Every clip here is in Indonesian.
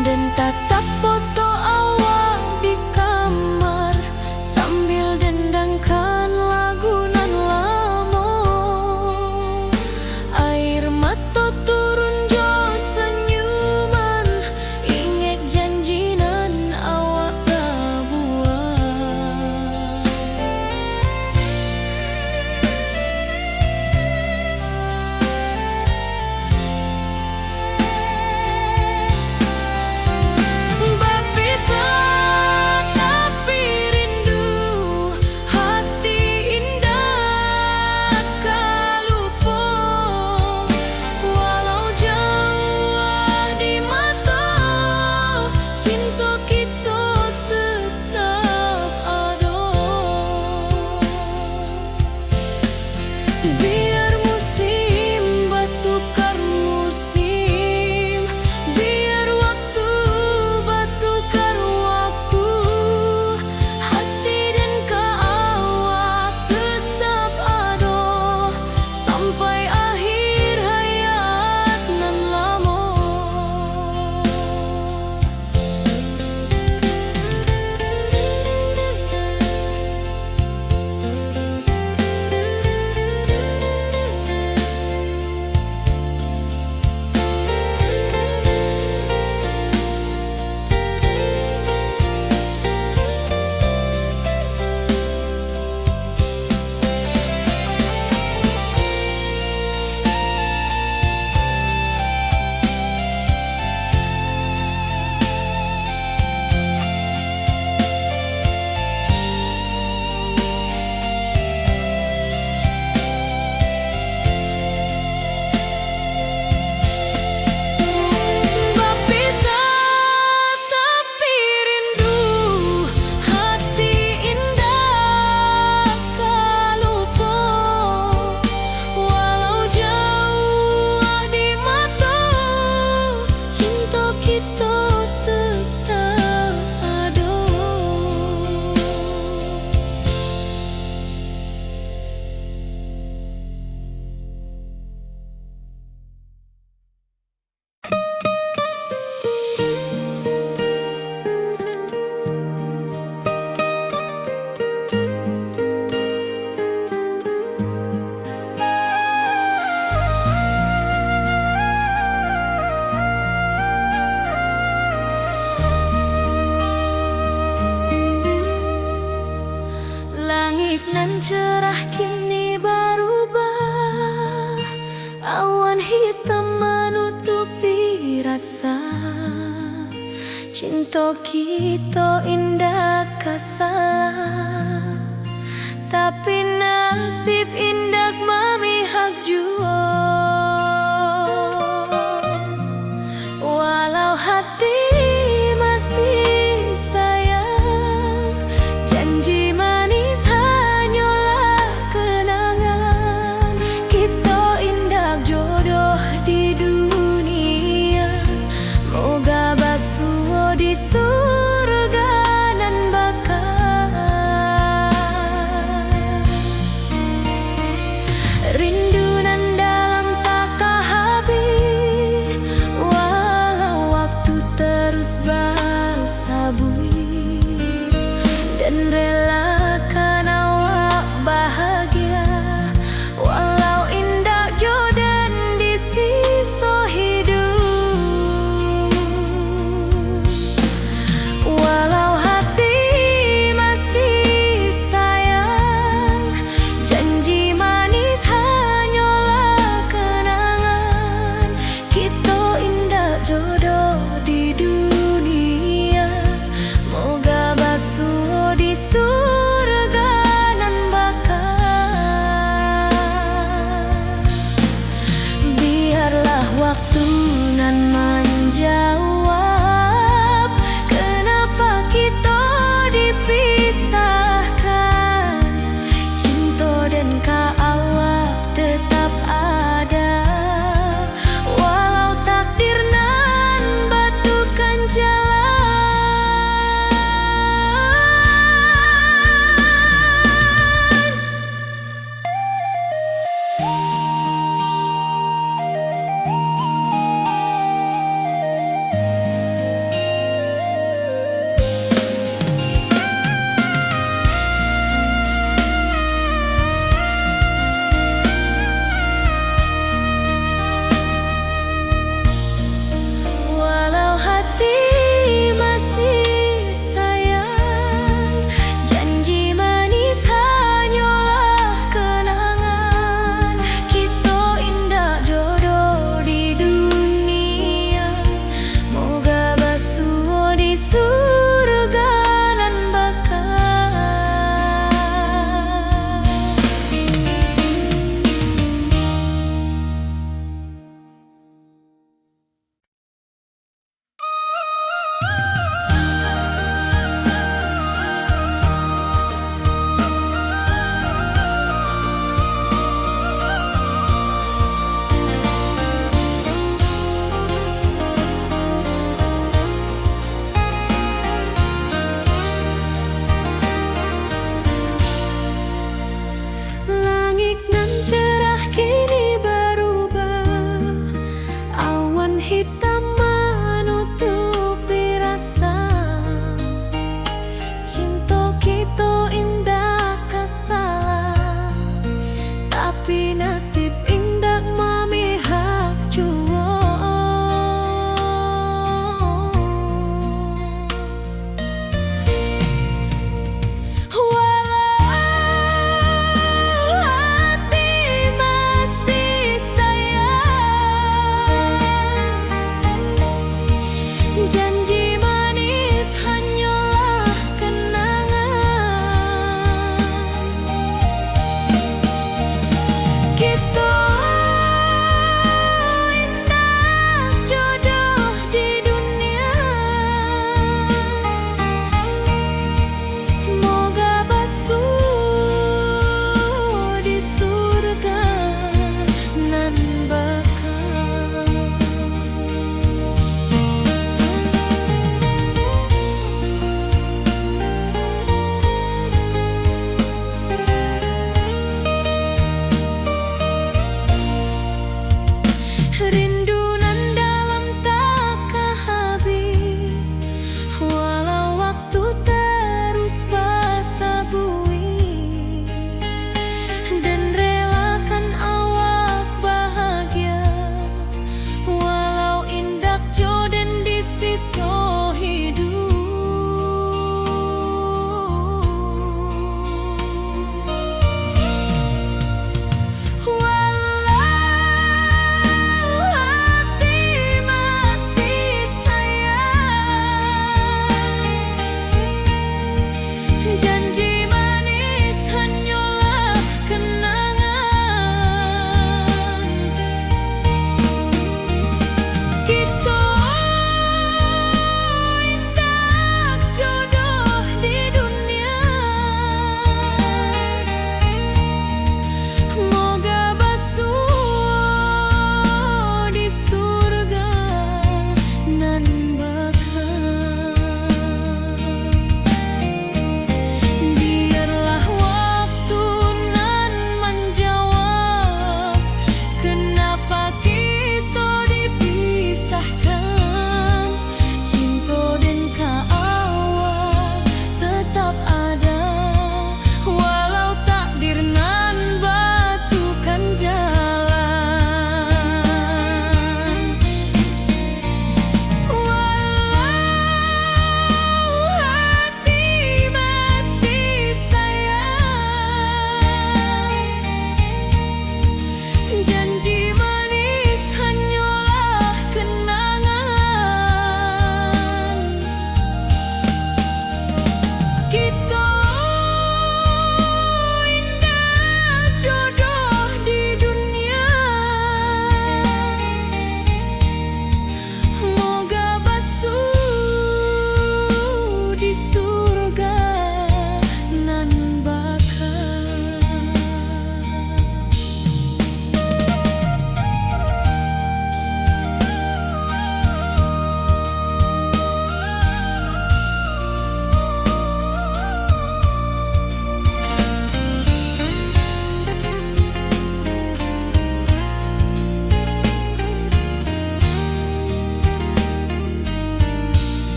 dan tatap foto awal di kamar sambil dendangkan lagu nan lamo. Air mata turun jo senyuman, inget janji nan awak buat. Berpisah tapi rindu, hati indah kalupo. Walau jauh di mata, cinta kita tetap ada. Biar musim bertukar musim, biar waktu bertukar waktu, hati dan awak tetap ada sampai akhir hayat nan lama. Berpisah tapi rindu, hati indah kalupo. Walau jauh di mata, cinta kita tetap ada. Langit nan cerah kini berubah, awan hitam menutupi rasa. Cinta kita indah kasar, tapi nasib indah memihak jua. Walau hati masih sayang, janji manis hanyalah kenangan. Kita indah jodoh di dunia, moga basuh di surga nan bakal. Rindu nan dalam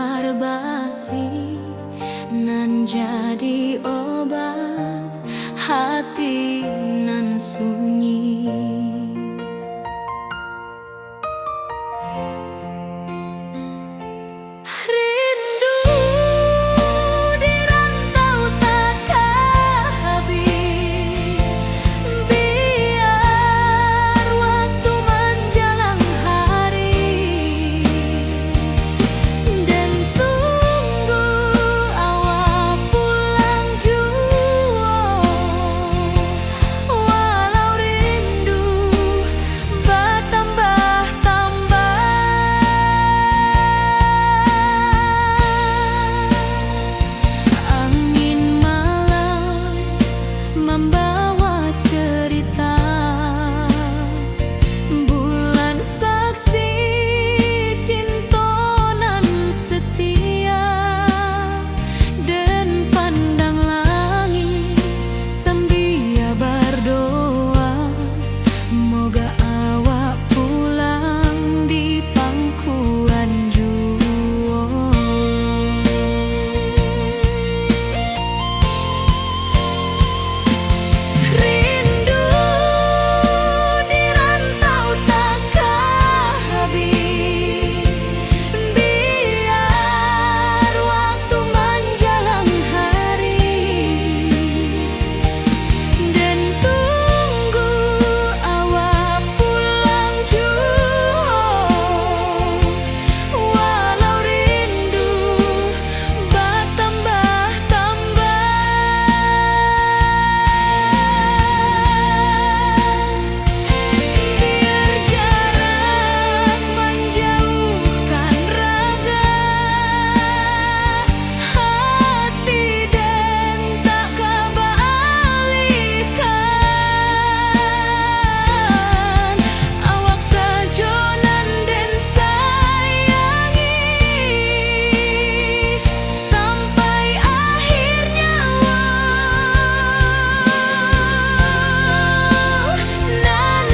air basi nan jadi obat hati nan sunyi. Rindu di rantau takkan habis, biar waktu menjelang hari, dan tunggu awal pulang jua. Walau rindu bertambah-tambah, angin malam membawa cerita, bulan saksi cinta nan setia, dan pandang langit sambil berdoa, moga awak pulang di pangkuan jua. Rindu di rantau takkan habis, biar waktu menjelang hari, dan tunggu awak pulang jua. Walau rindu bertambah-tambah, biar jarak menjauhkan raga hati, dan tak kebalikan. Awak saja nan den sayangi sampai akhir nyawa nan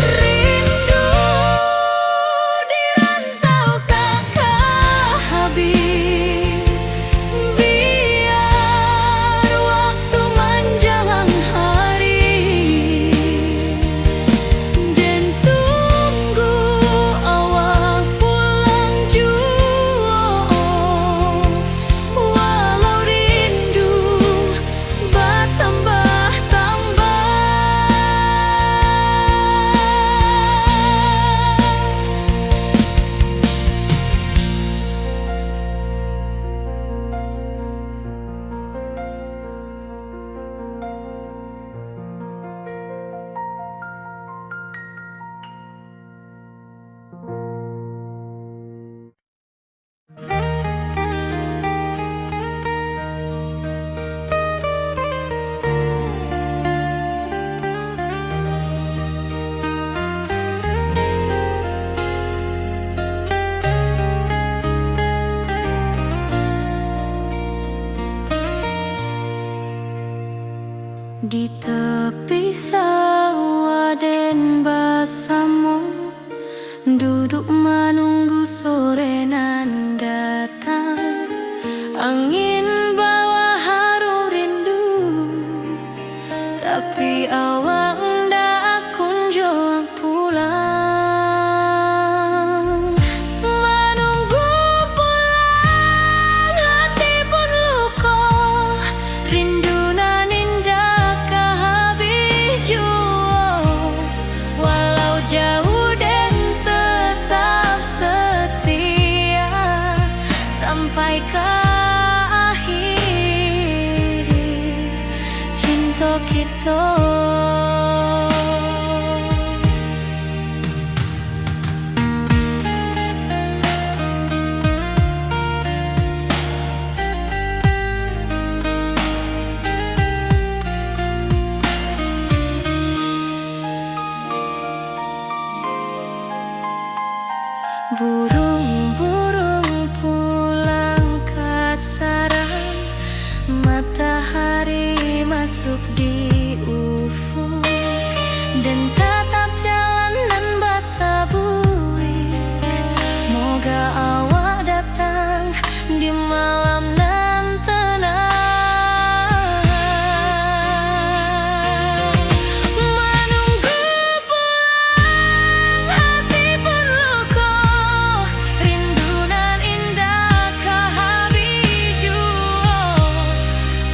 rindu di rantau takkan habis, biar waktu menjelang hari, dan tunggu awak pulang jua. Walau rindu bertambah-tambah, di tepi sawah den bersama, duduk menunggu sore nan datang. Angin bawa harum rindu, tapi awak ndak kunjung pulang. Menunggu pulang hati pun luka, rindu nan indah habis jua. Walau jauh dan tetap setia sampai ke akhir. cinta kita. Burung-burung pulang ke sarang, matahari masuk di ufuk, dan tatap jalanan basah buik. Moga awak datang di malam nan tenang. Menunggu pulang hati pun luka, rindu nan indah ke habis jua.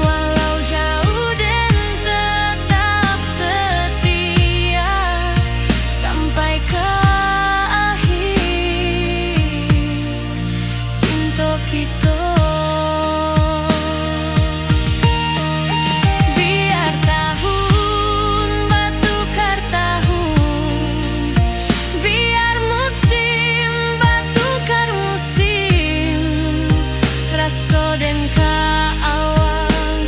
Walau jauh dan tetap setia sampai ke akhir cinta kita. Biar tahun batukar tahun, biar musim batukar musim, rasa dan kaawang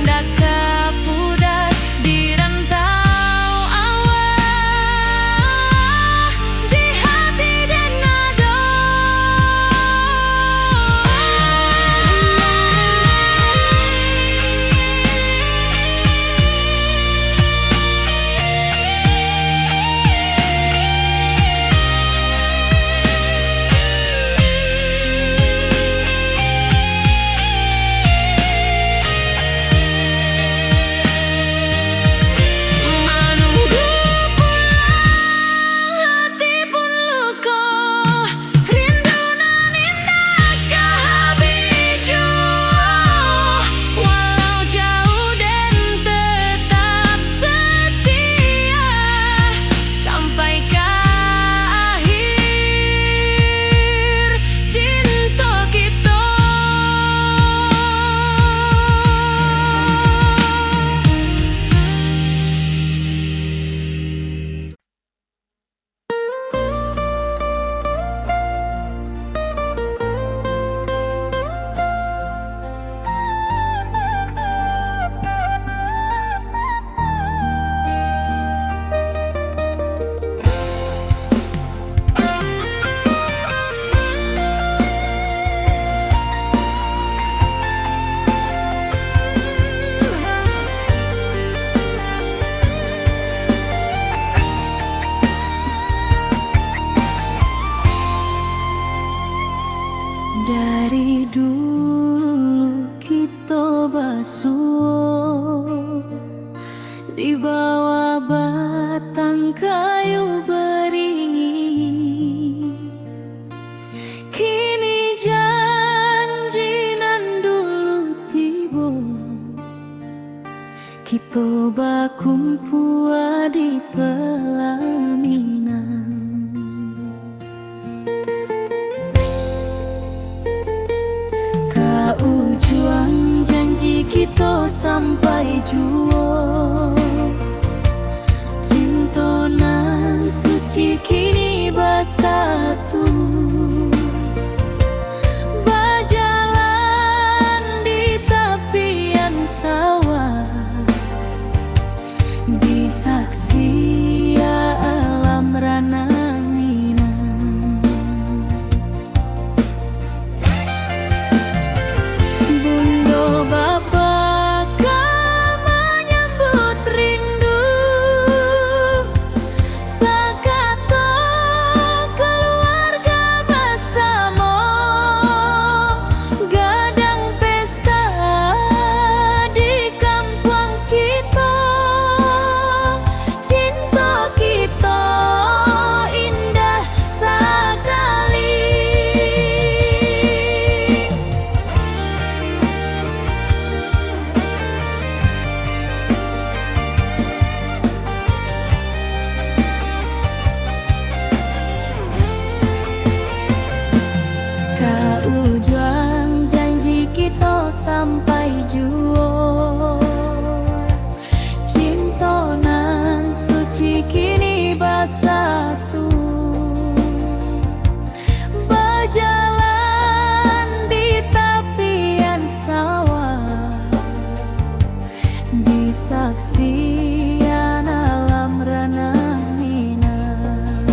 ndak kapudar di rantau awak, di hati dan nada. Menunggu pulang hati pun luka, rindu nan indah ke habis jua. Walau jauh dan tetap setia sampai ke akhir cinta kita. Dari dulu kita basuh di bawah batang kayu beringin. Kini janji nan dulu tiba, kita bakumpul di pelaminan. Ujung janji kita sampai jua, cinta nan suci kini bersatu. Berjalan di tepian sawah, di saksi alam rana. Bapa kau menyambut saksian alam ranah Minang.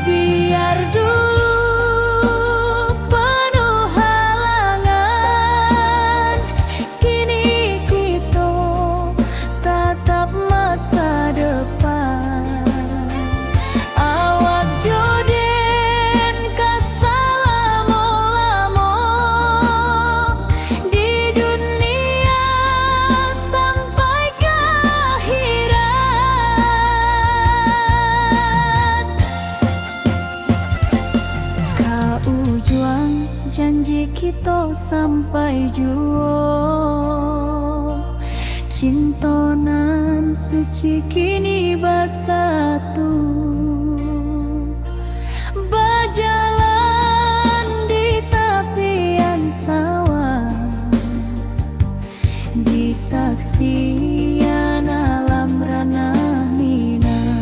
Biar dulu penuh halangan, kini kita tatap masa depan. Awak joden kasalamo-lamo di dunia sampai ke akhirat. Kaujuang janji kita sampai jua, cintonan suci kini bersatu. Berjalan di tepian sawah, di saksian alam ranah Minang.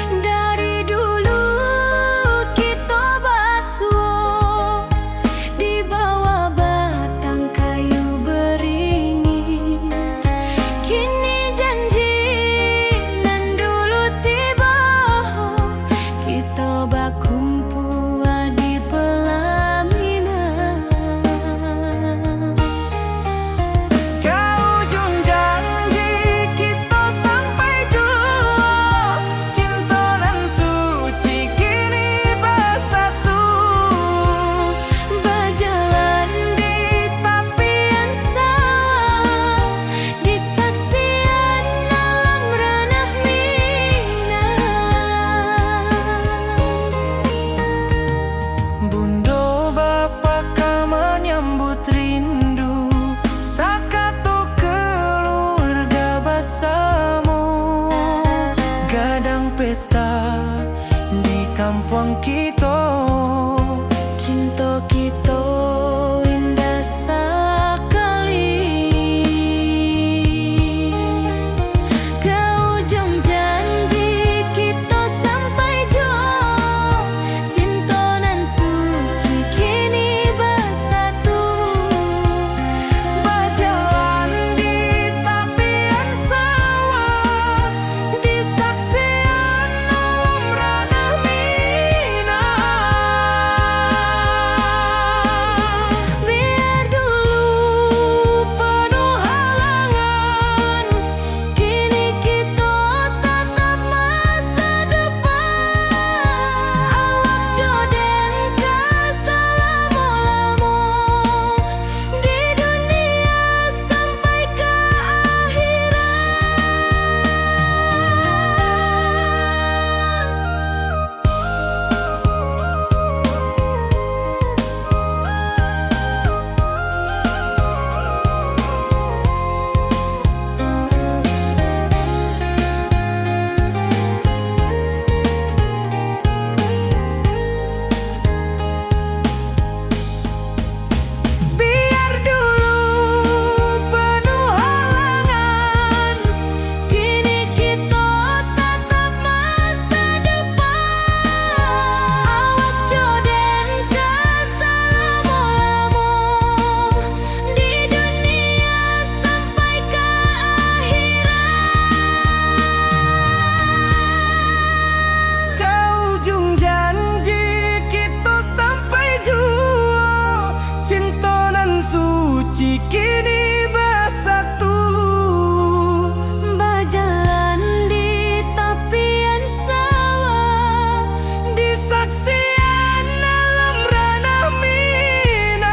Dari dulu kita basuh di bawah batang kayu beringin. Kini janji nan dulu tiba, kita berkumpul di pelaminan. Ujung janji kita sampai jua, cintonan suci kini bersatu. Berjalan di tepian sawah, di saksian alam ranah Minang. Bundo bapa ka menyambut rindu, sakato keluarga bersama. Gadang pesta di kampung kita, Cinta kita indah sekali. Ke ujung janji kita sampai jua, cintonan suci kini bersatu. berjalan di tepian sawah, di saksian alam ranah Minang. Biar dulu penuh halangan, kini kita tatap masa depan. Awak joden kasalamo-lamo di dunia sampai ke Biar dulu penuh halangan, kini kita tatap masa depan. Awak joden kasalamo-lamo di dunia sampai ke akhirat. ke ujung janji kita sampai jua, cintonan suci kini bersatu. Berjalan di tepian sawah, Di saksian alam ranah Minang.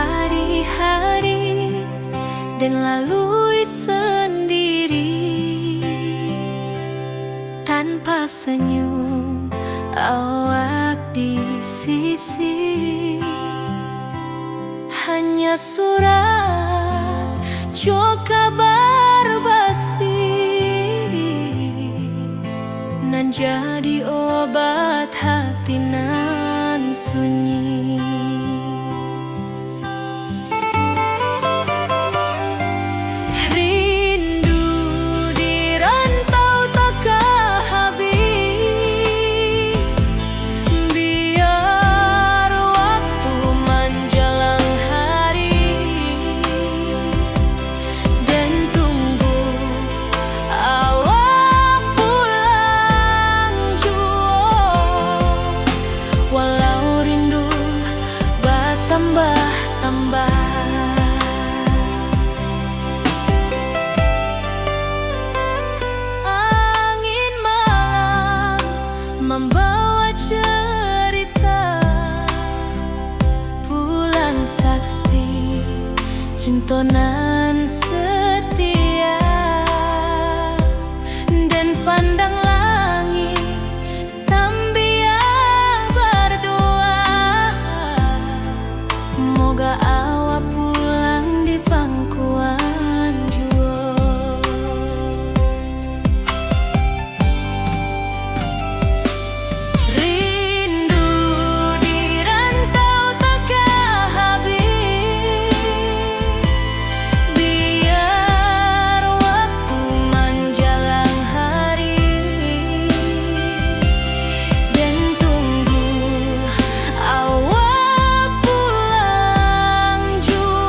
hari-hari dan lalui sendiri tanpa senyum awak di sisi. Hanya surat jo kabar basi nan jadi obat hati nan sunyi. Rindu di rantau takkan habis, biar waktu menjelang hari dan tunggu awak pulang jua. Walau rindu bertambah-tambah, angin malam membawa cerita, bulan saksi cintonan setia, dan pandang langit sambil berdoa, moga awak pulang di pangkuan jua. Rindu di rantau takkan habis, biar waktu menjelang hari dan tunggu awak pulang jua.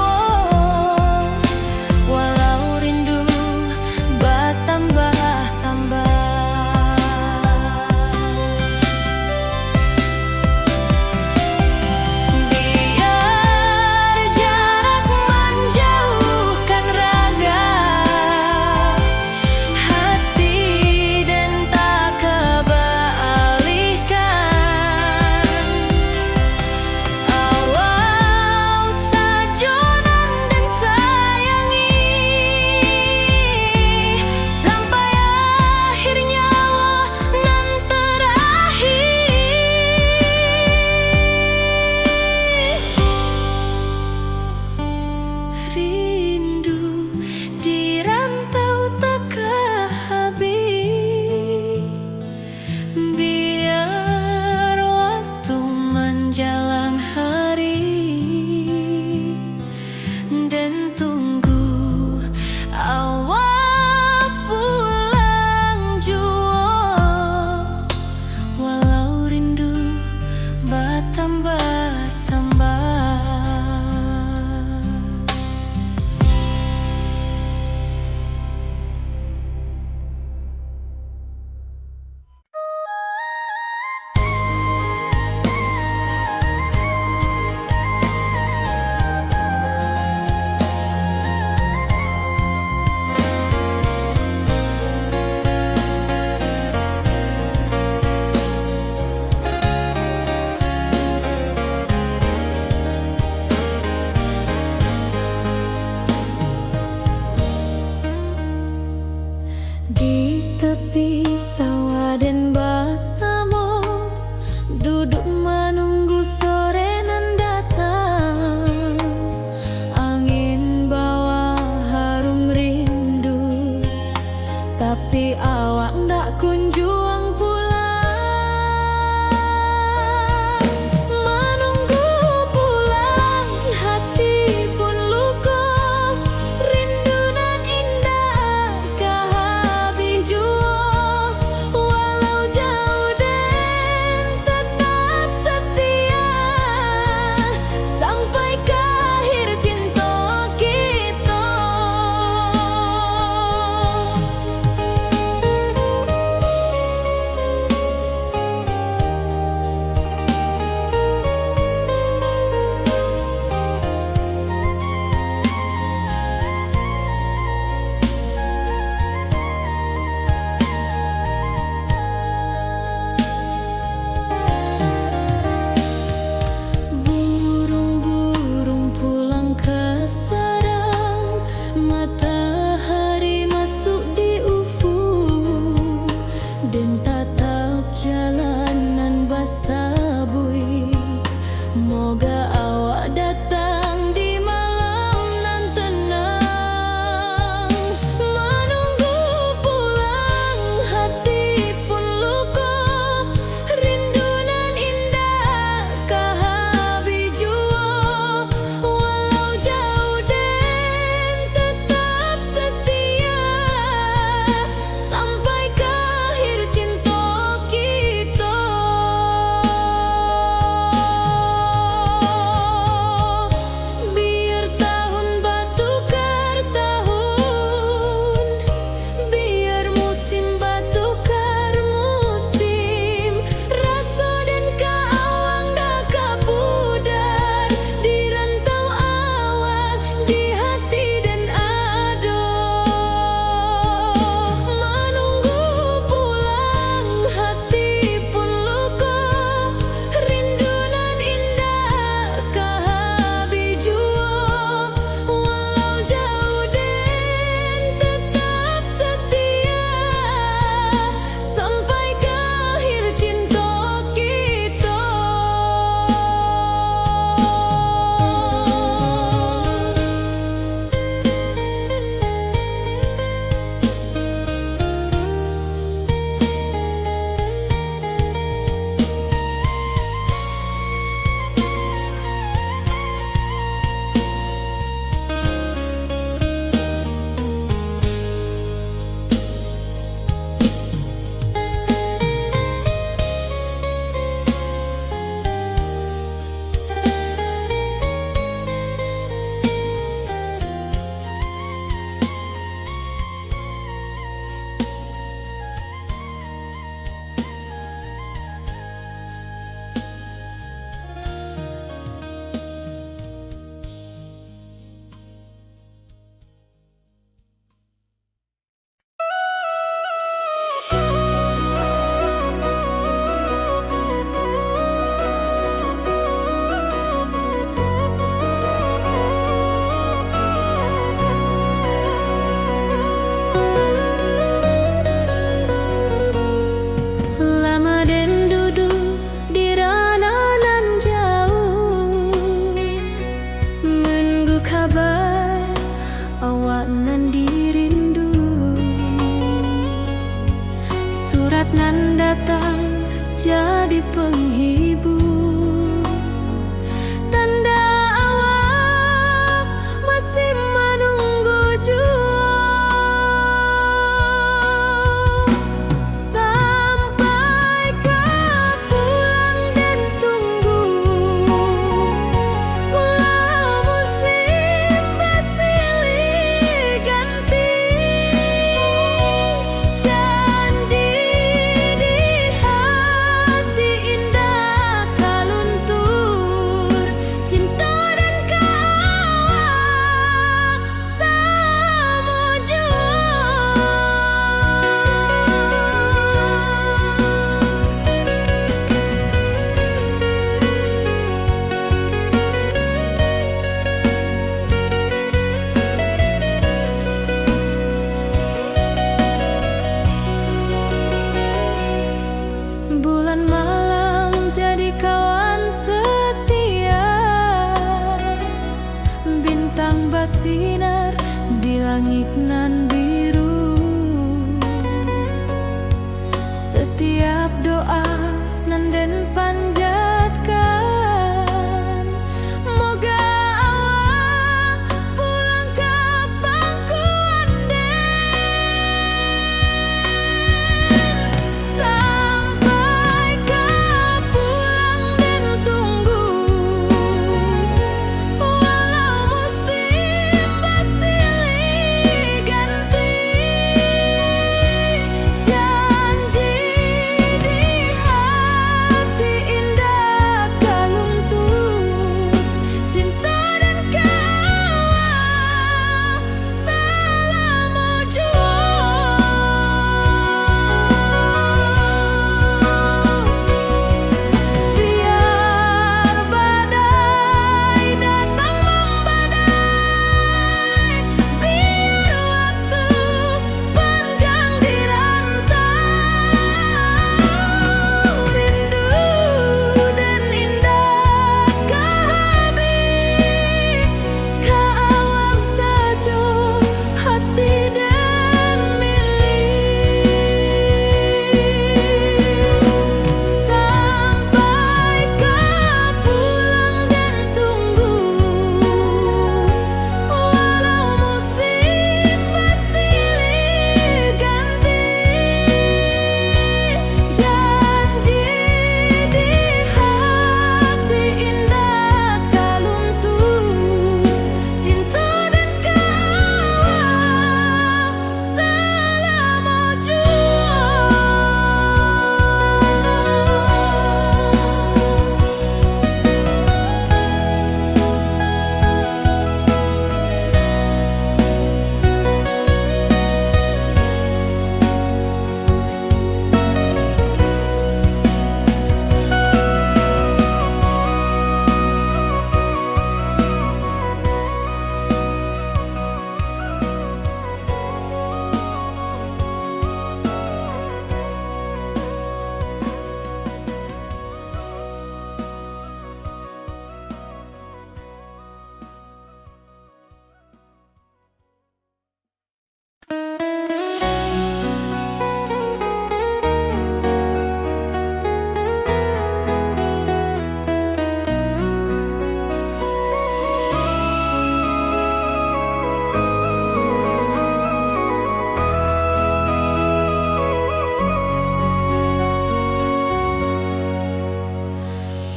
akan datang jadi penghibur. Tanda awal masih menunggu jua. Sampai kau pulang dan tunggu, walau musim bersilih ganti. Janji di hati indah tak luntur, cinta dan kawal sama jua. Bulan malam jadi kawan setia, bintang bersinar di langit nan biru. Setiap doa nan den panjatkan, moga awak pulang ke pangkuan den. Sampai kau pulang dan tunggu, walau musim bersilih ganti. Janji di hati indah tak luntur, cinta dan kawal selama jua. Biar badai datang membadai, biar waktu panjang dirantau, rindu dan indah kehabis, kawal saja hati dan milik. Sampai kau pulang dan tunggu, walau musim bersilih ganti. Janji di hati indah tak luntur, cinta dan kawal selama jua.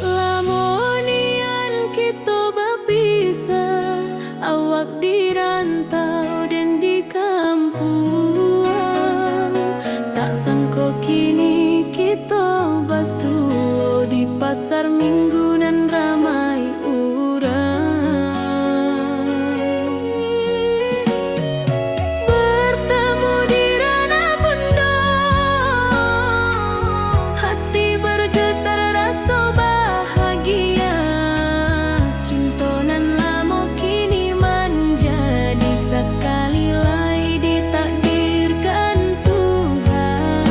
Lamonian kita berpisah, awak di rantau dan di kampung. Tak sangka kini kita basuh di pasar minggu nan ramai urang. Bertemu di ranah bunda, hati bergetar rasa bahagia. Cinta nan lama kini menjadi sekali lai ditakdirkan Tuhan.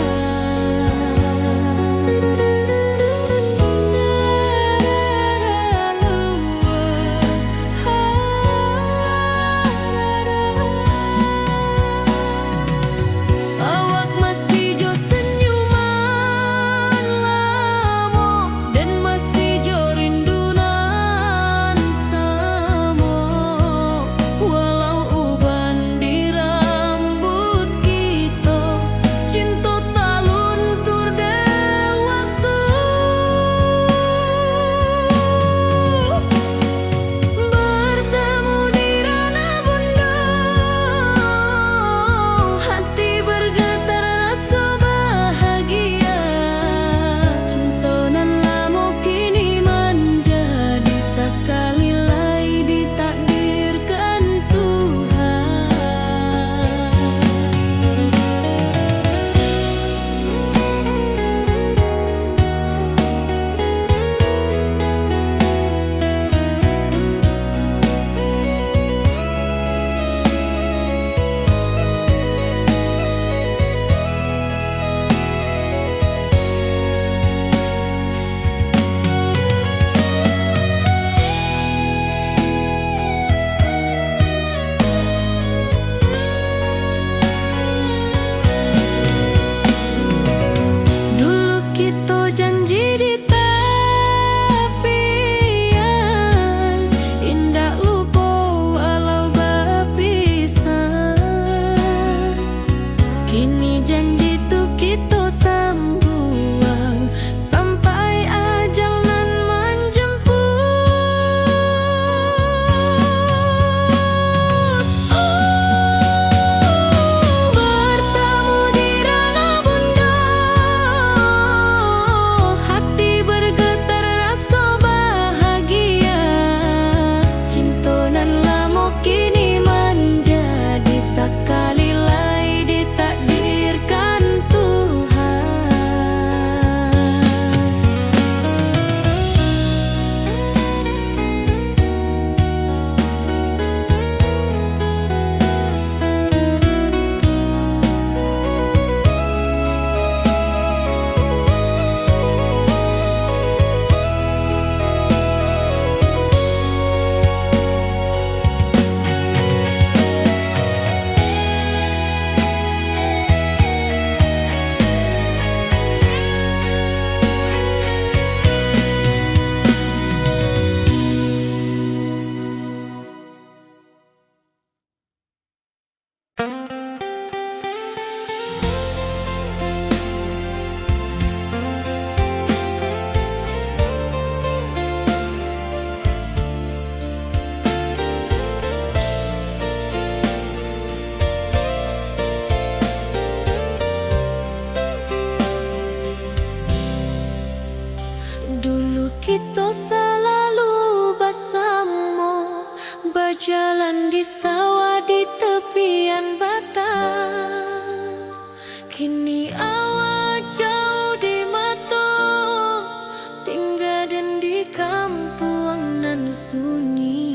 berjalan di sawah di tepian batang. Kini awak jauh di mata, tinggal dan di kampung nan sunyi.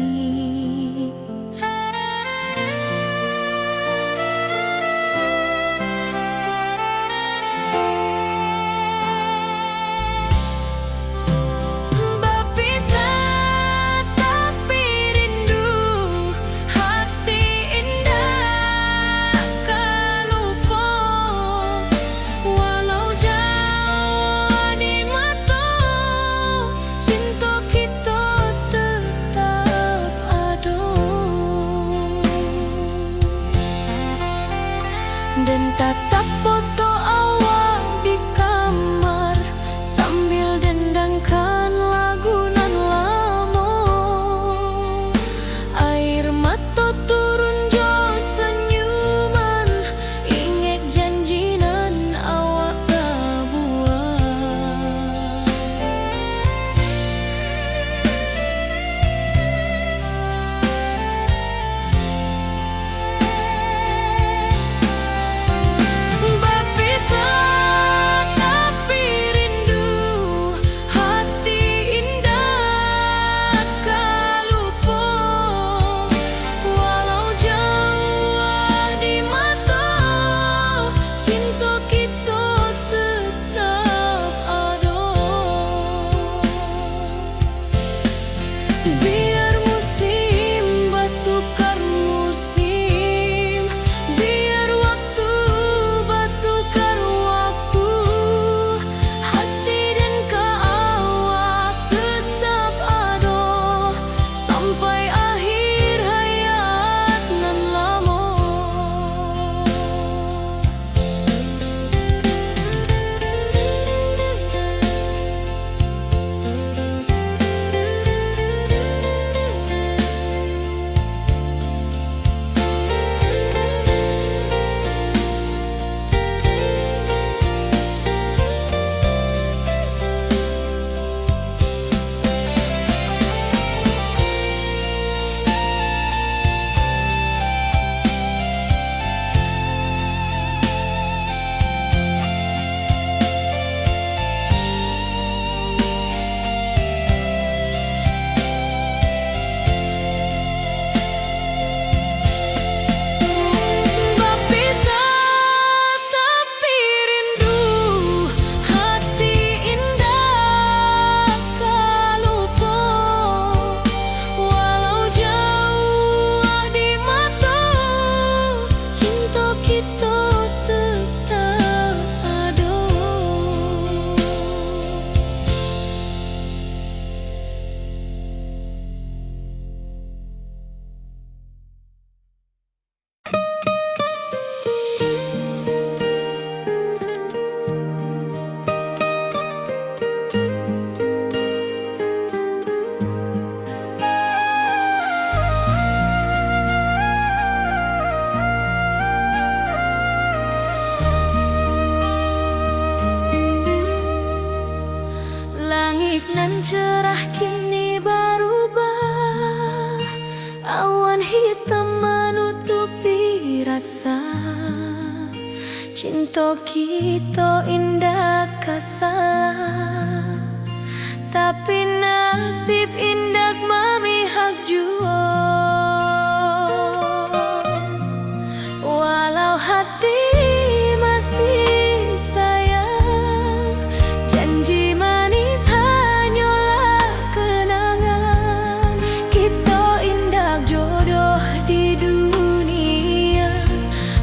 Dan tatap foto awak di kamar sambil dendangkan lagu nan lama. Air mata turun jo senyuman, ingat janji nan awak buat. Biar musim bertukar musim, biar waktu bertukar waktu, hati dan awak tetap ada sampai akhir hayat nan lama. Langit nan cerah kini berubah, awan hitam menutupi rasa. Cinta kita indah kasalah, tapi nasib indah memihak jua. Walau hati masih sayang, janji manis hanyalah kenangan. Kita indah jodoh di dunia,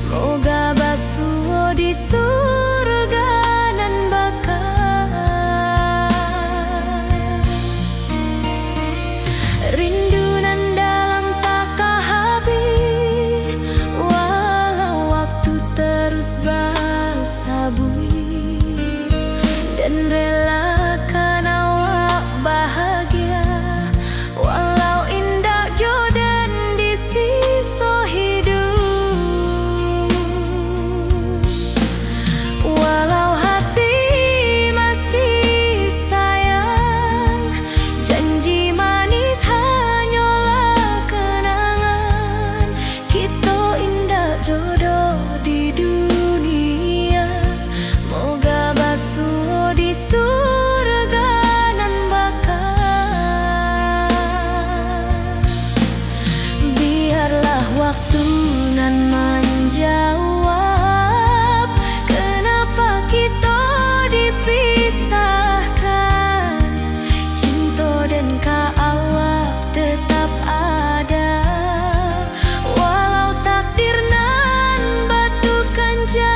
moga basuh di surga nan bakal. Rindu waktu nan menjawab kenapa kita dipisahkan. Cinta dan kaawak tetap ada, walau takdir nan batukan jalan.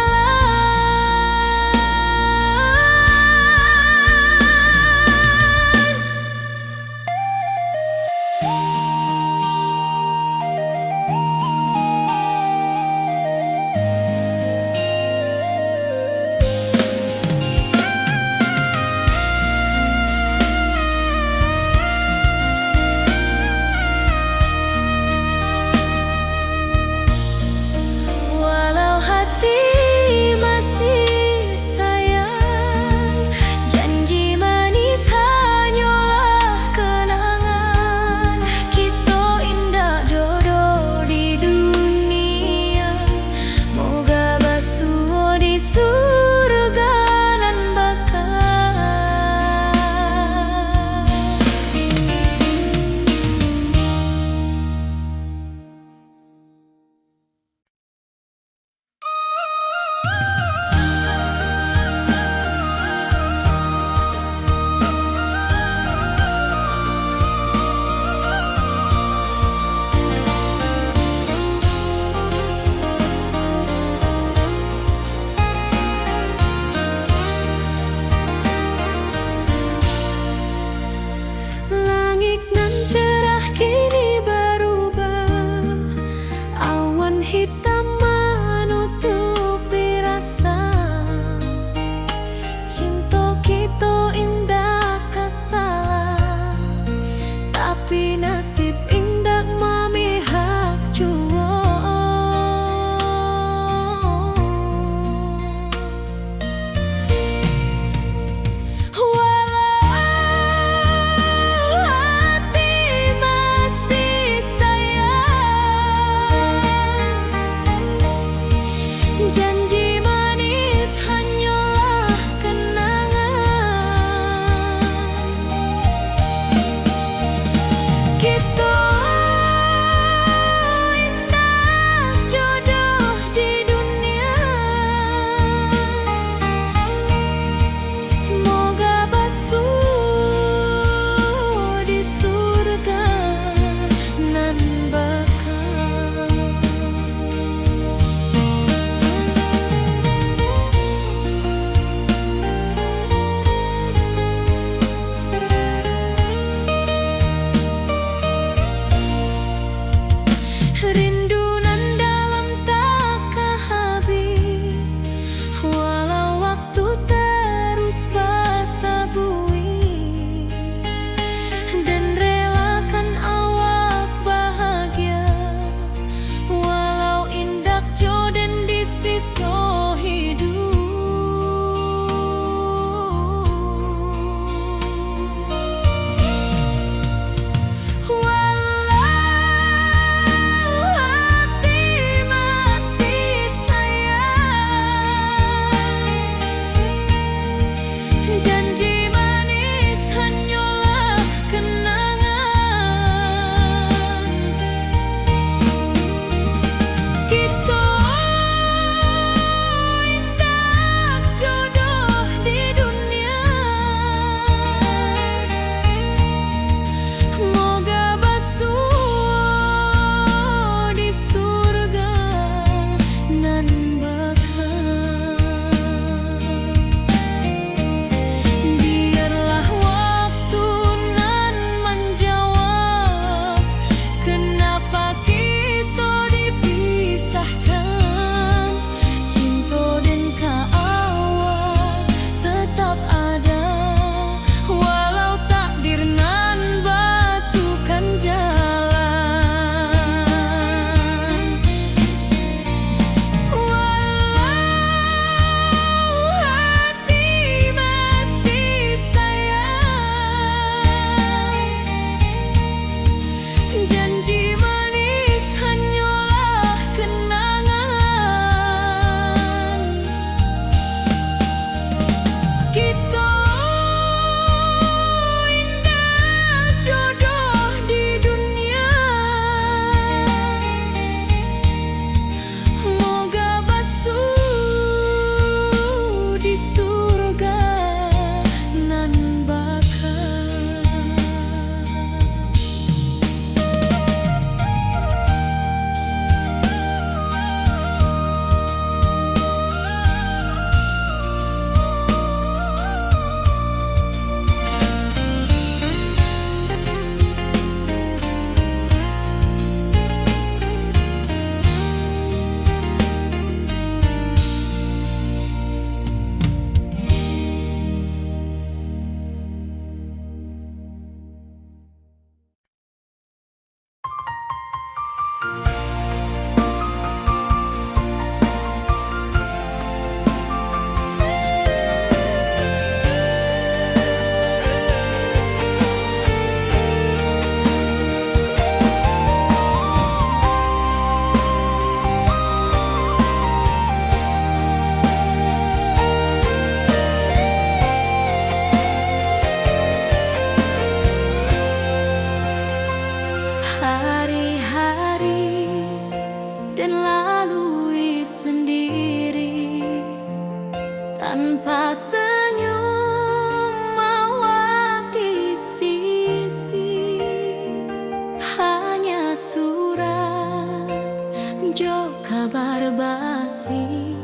kabar basi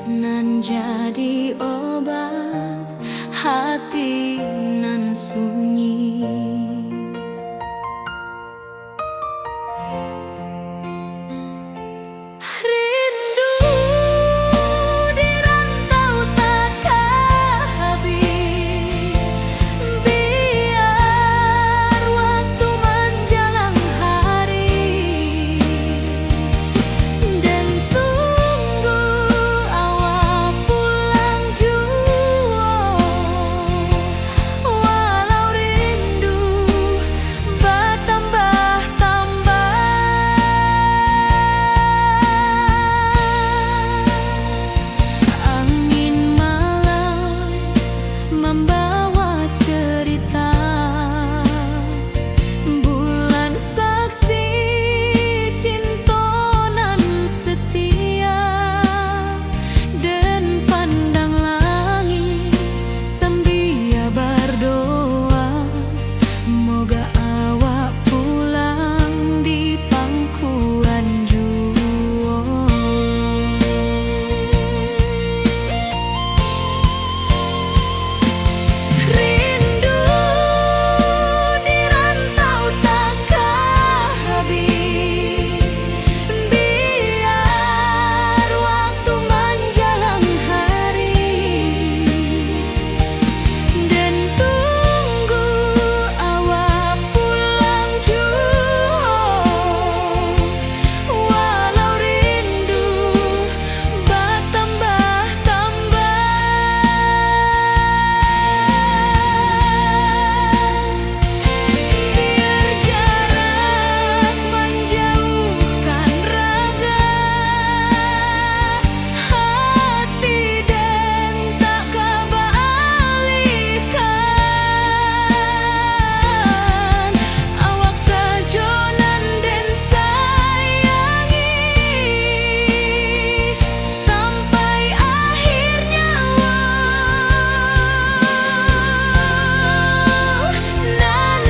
nan jadi obat hati nan sunyi. Rindu di rantau takkan habis, biar waktu menjelang hari, dan tunggu awal pulang jua. Walau rindu bertambah-tambah, angin malam membawa cerita, bulan saksi cinta nan setia, dan pandang langit sambil berdoa, moga awak pulang di pangkuan jua. Rindu di rantau takkan habis, biar waktu menjelang hari, dan tunggu awak pulang jua. Walau rindu bertambah-tambah, biar jarak menjauhkan raga hati, dan tak kebalikan. Awak sajonan dan sayangi sampai akhir nyawa nan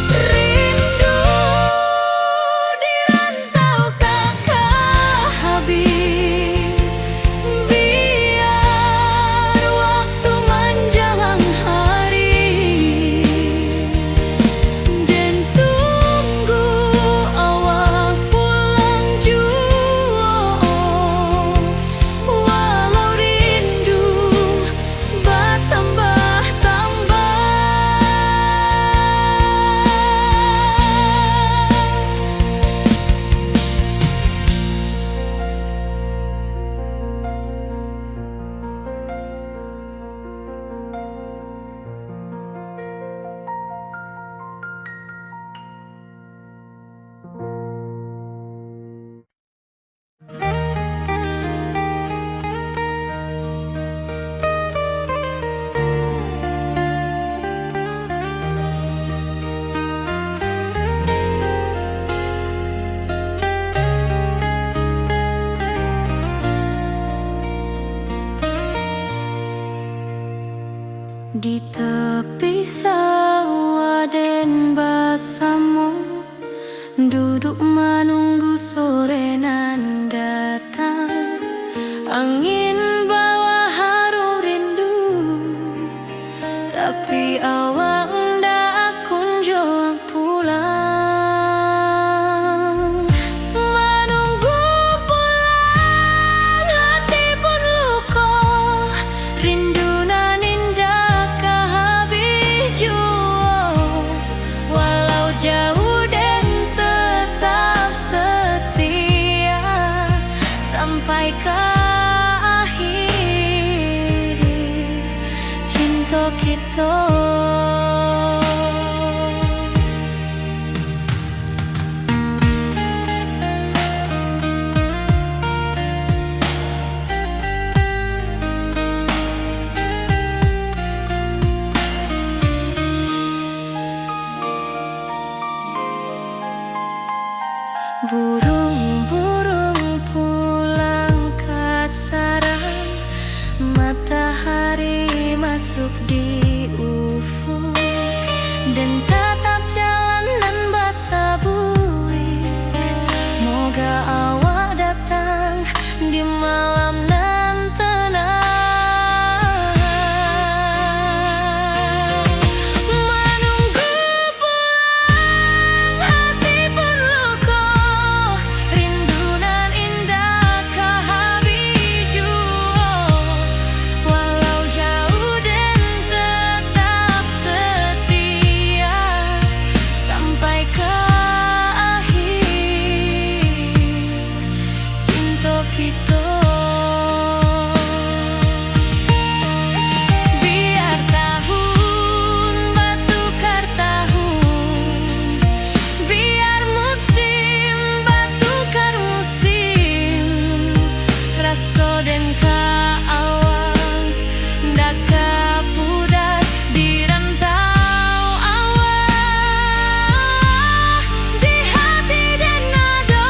rindu di rantau takkan habis, biar waktu menjelang hari, dan tunggu awak pulang jua. Walau rindu bertambah-tambah, di tepi sawah dan bersama duduk menunggu sore nan datang. Angin bawa harum rindu, tapi awak ndak kunjung pulang. Menunggu pulang hati pun luka, rindu nan indah kehabis jua. Walau jauh dan tetap setia sampai ke akhir. joden ka awang daka pudar di rantau awang di hati dan nado.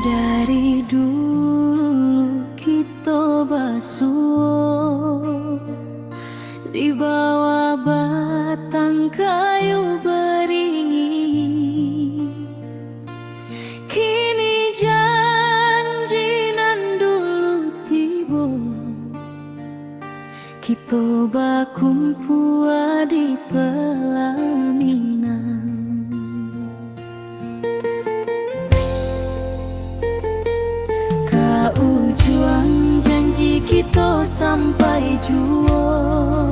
Dari dulu kita basuh di bawah batang kayu beringin. Kini janji nan dulu tiba, kita bakumpul di pelaminan. Juang janji kita sampai jua,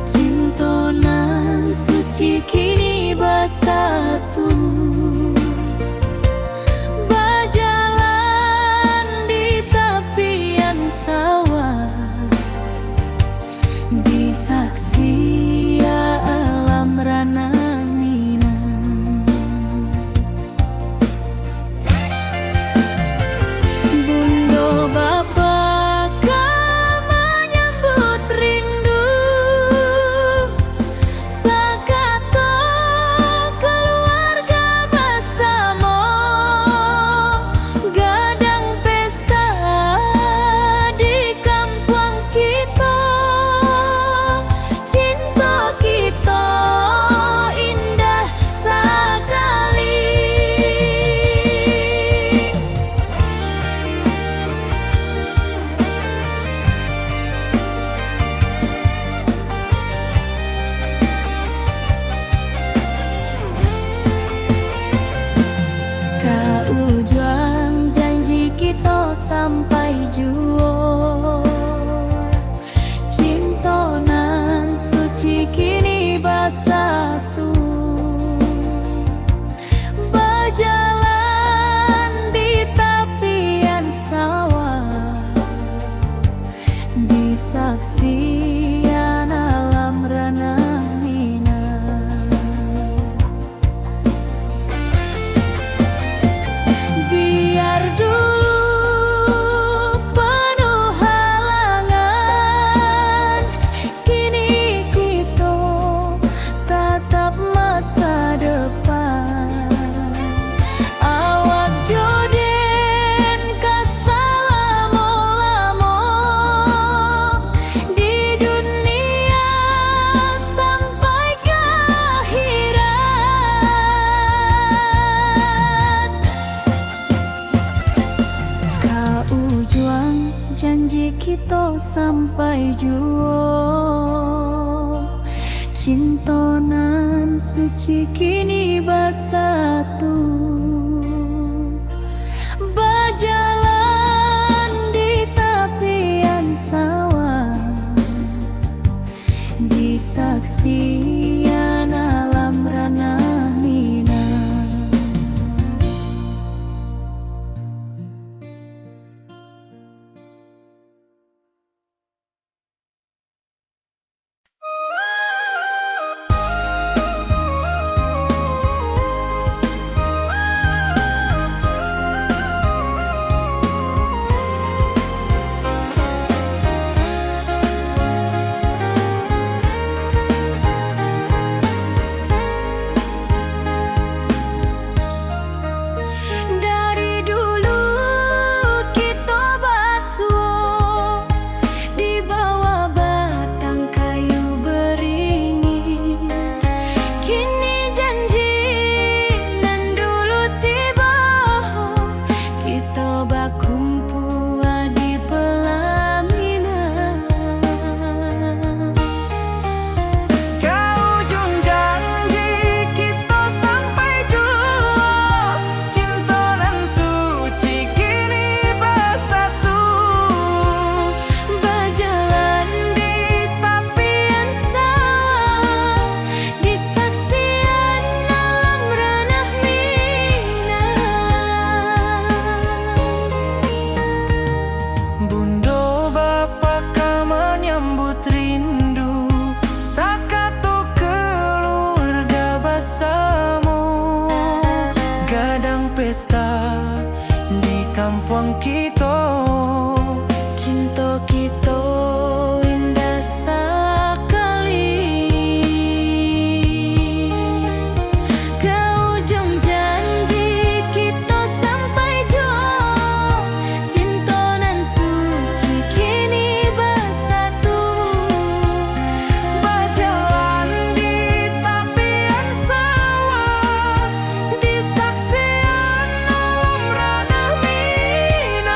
cinta nan suci kini bersatu, berjalan di tepian sawah, di saksi alam rana. Juang janji kita sampai jua, cinta nan suci kini bersatu, berjalan di tepian sawah, di saksian alam rana. Janji kita sampai jua, cinta nan suci kini bersatu, berjalan di tepian sawah, di saksian alam rana. kumpu di pelaminan. Ke ujung janji kita sampai jua, cinta nan suci kini bersatu. Berjalan di tapian sawah, di saksian alam ranah Minang. Bundo bapa ka menyambut rindu, sakato keluarga bersama. Gadang pesta di kampung kita, Cinta kita indah sekali. Ke ujung janji kita sampai jua, cinta nan suci kini bersatu. berjalan di tapian sawah, di saksian alam ranah Minang.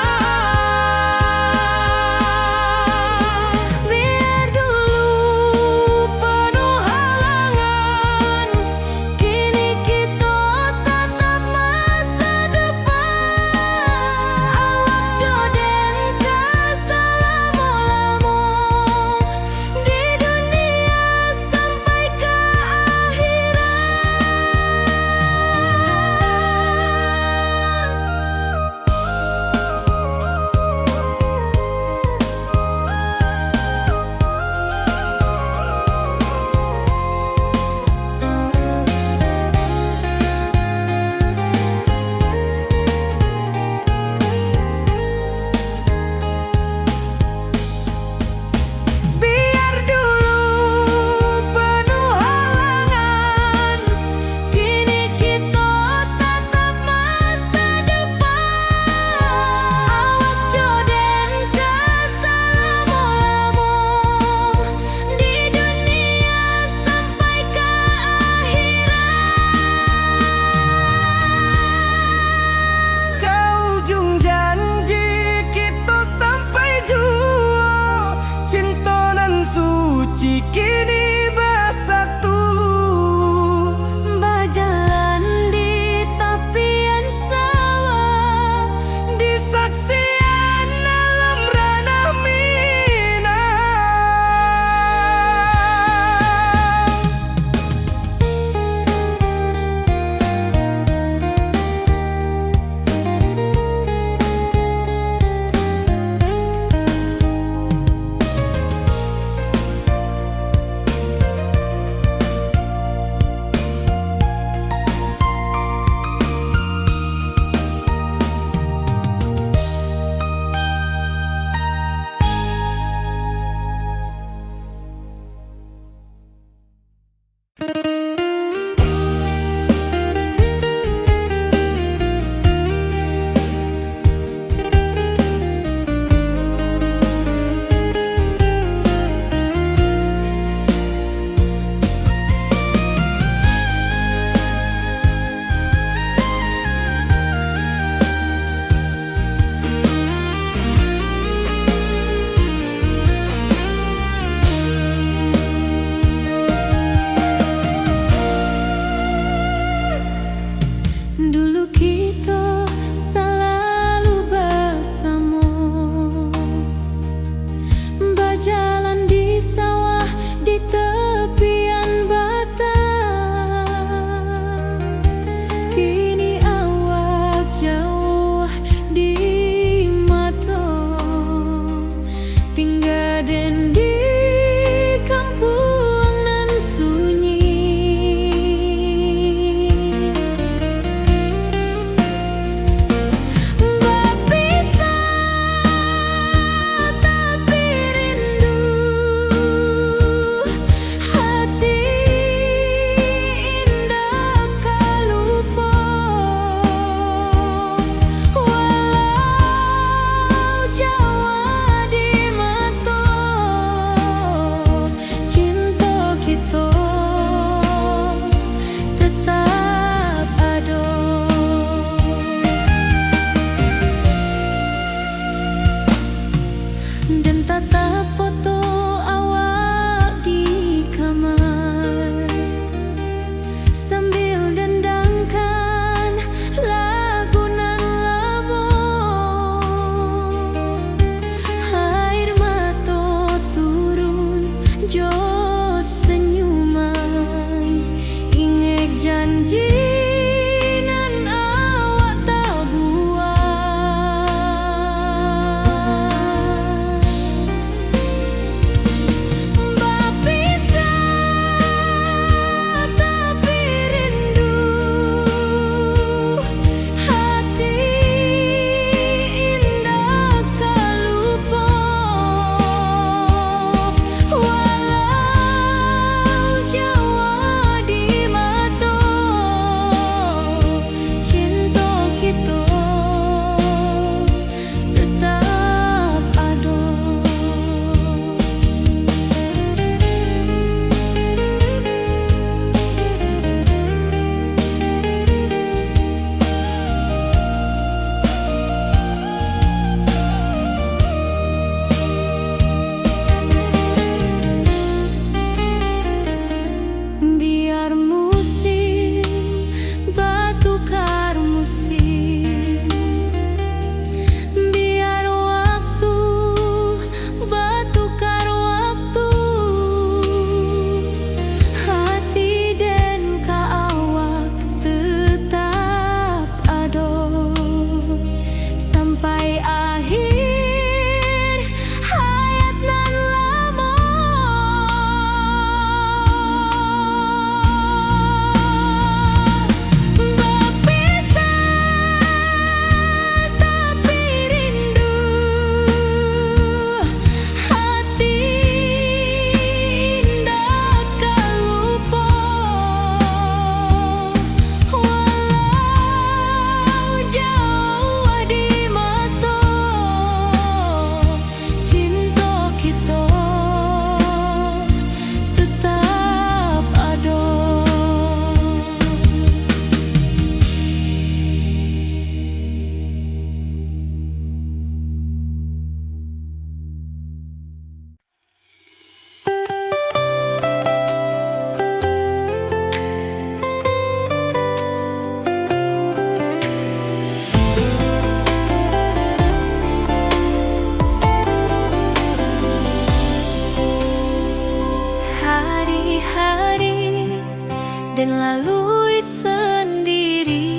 dan lalui sendiri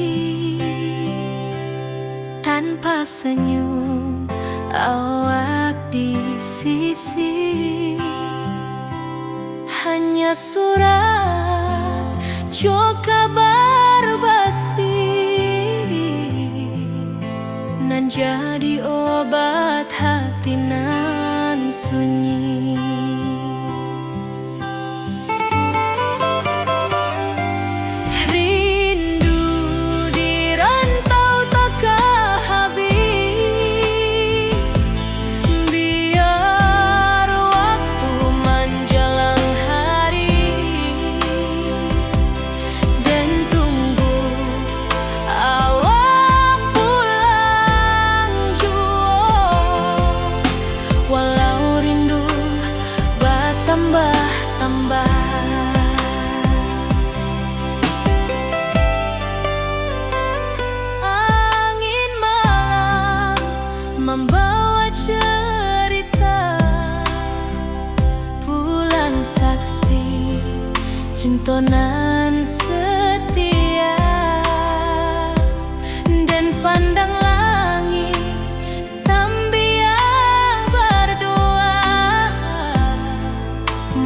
tanpa senyum awak di sisi. Hanya surat jo kabar basi nan jadi obat hati nan sunyi. Rindu di rantau tak habis, biar waktu menjelang hari dan tunggu awak pulang jua. Walau rindu bertambah-tambah, angin malam membawa cerita, bulan saksi cintonan setia, dan pandang langit sambil berdoa,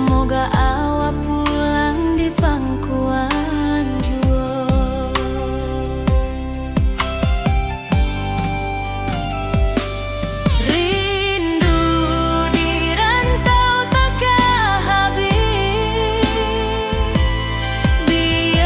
moga awak pulang di pangkuan jua. Rindu di rantau tak habis, biar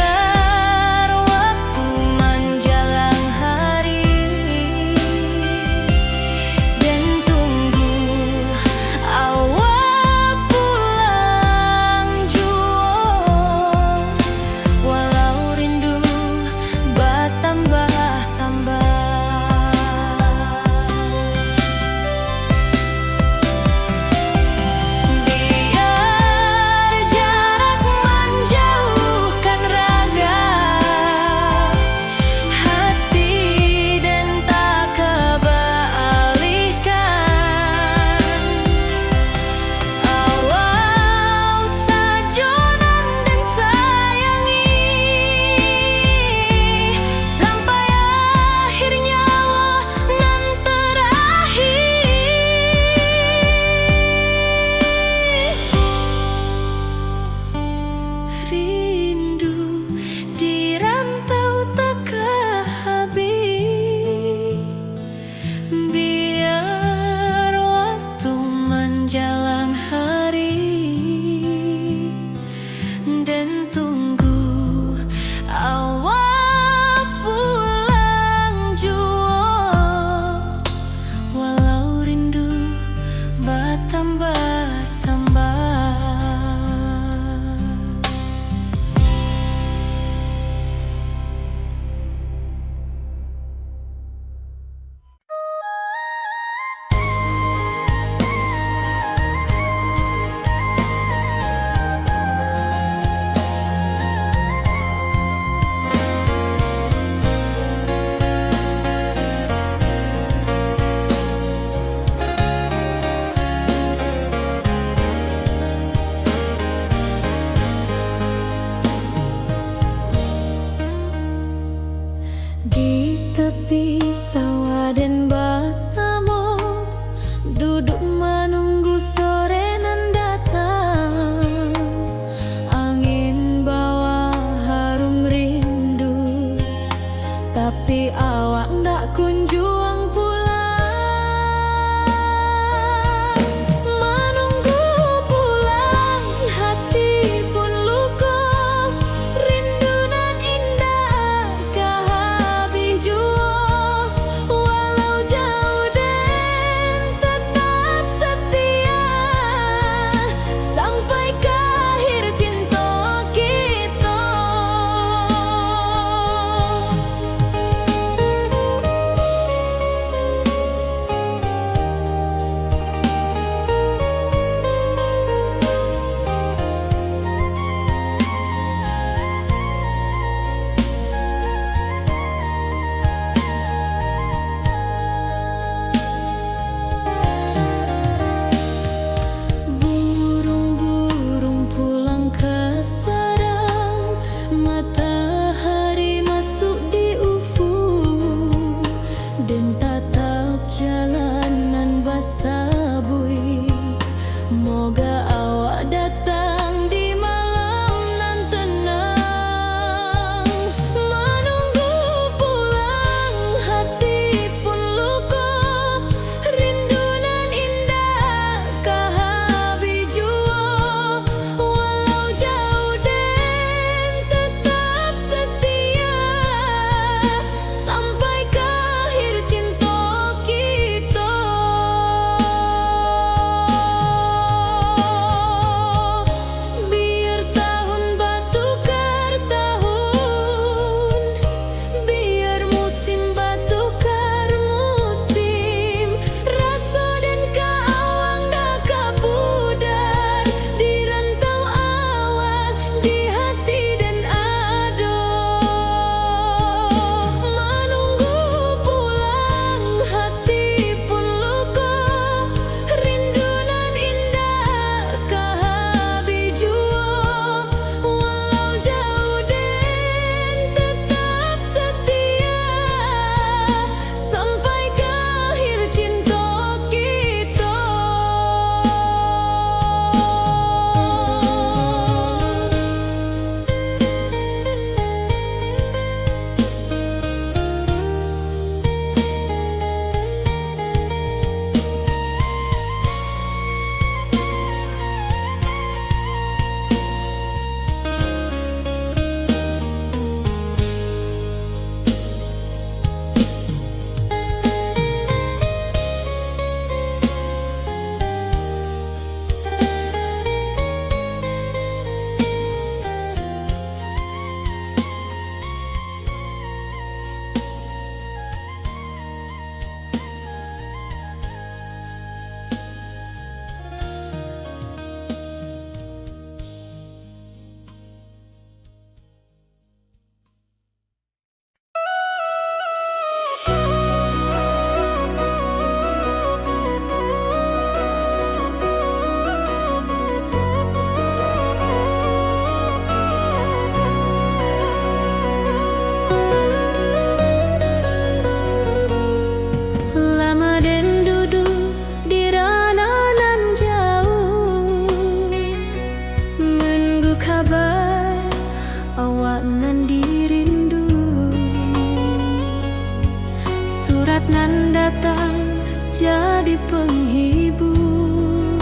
penghibur.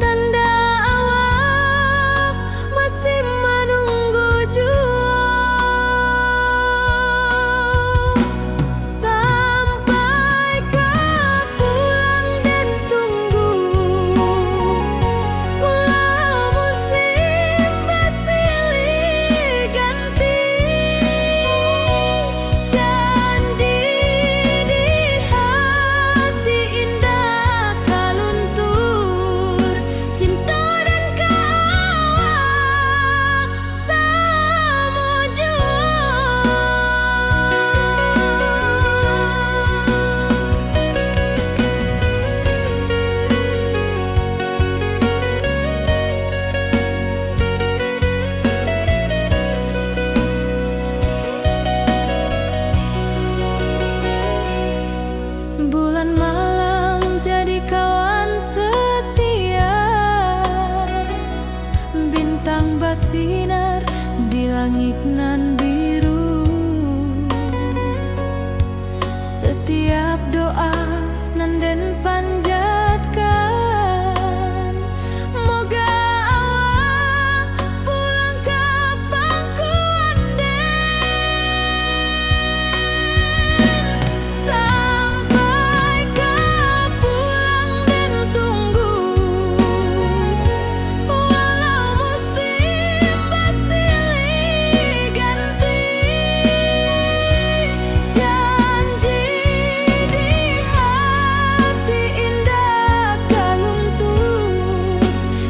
Tanda awal masih menunggu jua. Sampai kau pulang dan tunggu, pulau musim bersilih ganti. Janji di hati indah kaluntur, cinta dan kawal sama jua. Bulan malam jadi kawan setia, bintang bersinar di langit nan biru. Setiap doa nan den panjatkan, moga awak pulang kapan ku anden. Sampai kau pulang dan tunggu, walau musim bersilih ganti. Janji di hati indah kaluntur,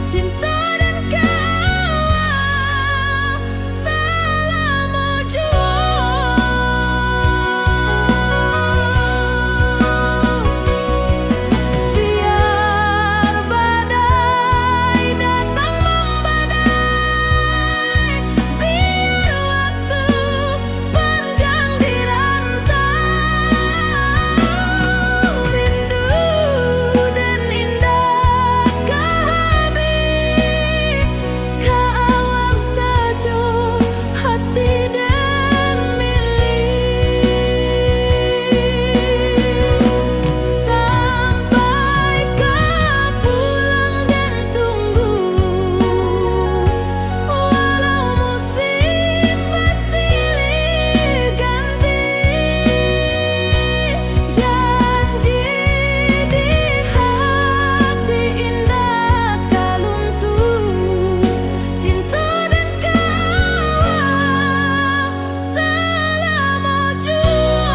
cinta dan kawal selama jua. Biar badai datang membadai, biar waktu panjang dirantau, rindu dan indah kehabis, kawal saja hati dan milik. Sampai kau pulang dan tunggu, walau musim bersilih ganti. Janji di hati indah kaluntur, cinta dan kawal selama jua.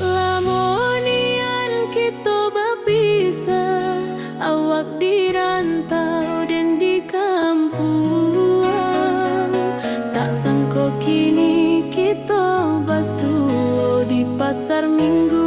Lamonian kita berpisah, awak dirantau dan di kampung. Tak sangka kini kita basuh di pasar Minggu.